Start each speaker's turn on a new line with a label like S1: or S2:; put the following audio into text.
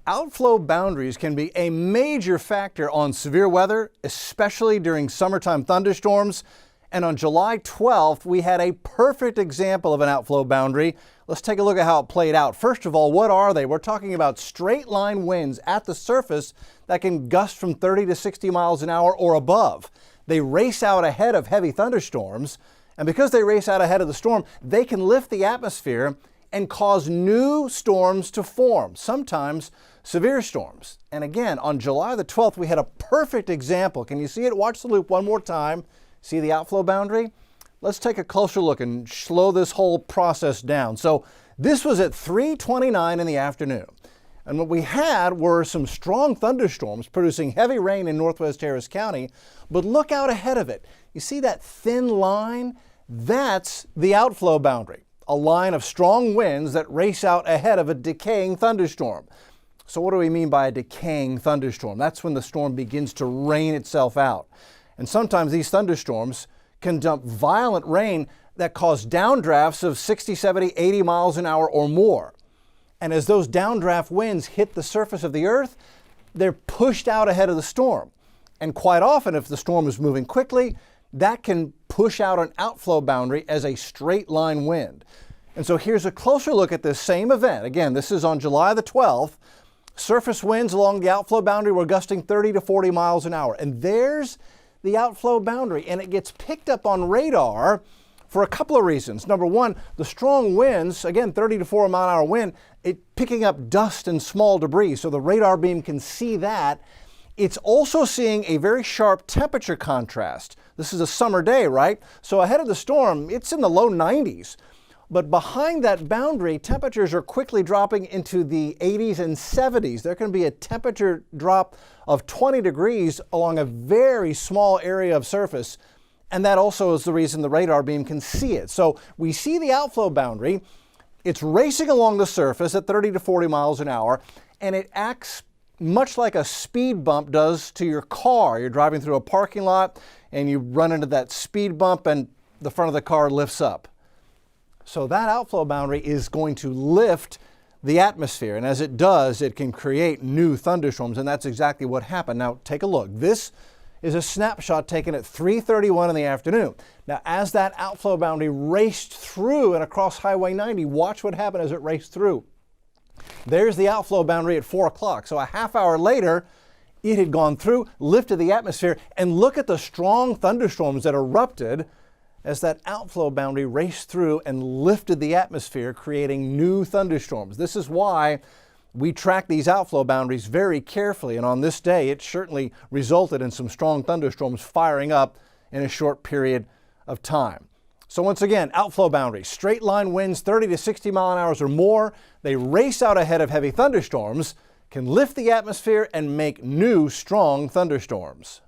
S1: Outflow boundaries can be a major factor on severe weather, especially during summertime thunderstorms. And on July 12th, we had a perfect example of an outflow boundary. Let's take a look at how it played out. First of all, what are they? We're talking about straight line winds at the surface that can gust from 30 to 60 miles an hour or above. They race out ahead of heavy thunderstorms, and because they race out ahead of the storm, they can lift the atmosphere and cause new storms to form, sometimes severe storms. And again, on July the 12th, we had a perfect example. Can you see it? Watch the loop one more time. See the outflow boundary? Let's take a closer look and slow this whole process down. So this was at 3:29 in the afternoon. And what we had were some strong thunderstorms producing heavy rain in northwest Harris County. But look out ahead of it. You see that thin line? That's the outflow boundary, a line of strong winds that race out ahead of a decaying thunderstorm. So what do we mean by a decaying thunderstorm? That's when the storm begins to rain itself out. And sometimes these thunderstorms can dump violent rain that cause downdrafts of 60, 70, 80 miles an hour or more. And as those downdraft winds hit the surface of the earth, they're pushed out ahead of the storm. And quite often, if the storm is moving quickly, that can push out an outflow boundary as a straight line wind. And so here's a closer look at this same event. Again, this is on July the 12th. Surface winds along the outflow boundary were gusting 30 to 40 miles an hour. And there's the outflow boundary, and it gets picked up on radar for a couple of reasons. Number one, the strong winds, again, 30 to 40 mile an hour wind, it picking up dust and small debris, so the radar beam can see that. It's also seeing a very sharp temperature contrast. This is a summer day, right? So ahead of the storm, it's in the low 90s. But behind that boundary, temperatures are quickly dropping into the 80s and 70s. There can be a temperature drop of 20 degrees along a very small area of surface. And that also is the reason the radar beam can see it. So we see the outflow boundary. It's racing along the surface at 30 to 40 miles an hour, and it acts much like a speed bump does to your car. You're driving through a parking lot and you run into that speed bump and the front of the car lifts up. So that outflow boundary is going to lift the atmosphere, and as it does, it can create new thunderstorms, and that's exactly what happened. Now take a look. This is a snapshot taken at 3:31 in the afternoon. Now as that outflow boundary raced through and across Highway 90, watch what happened as it raced through. There's the outflow boundary at 4 o'clock. So a half hour later, it had gone through, lifted the atmosphere, and look at the strong thunderstorms that erupted as that outflow boundary raced through and lifted the atmosphere, creating new thunderstorms. This is why we track these outflow boundaries very carefully, and on this day, it certainly resulted in some strong thunderstorms firing up in a short period of time. So once again, outflow boundaries, straight line winds 30 to 60 mile an hour or more, they race out ahead of heavy thunderstorms, can lift the atmosphere and make new strong thunderstorms.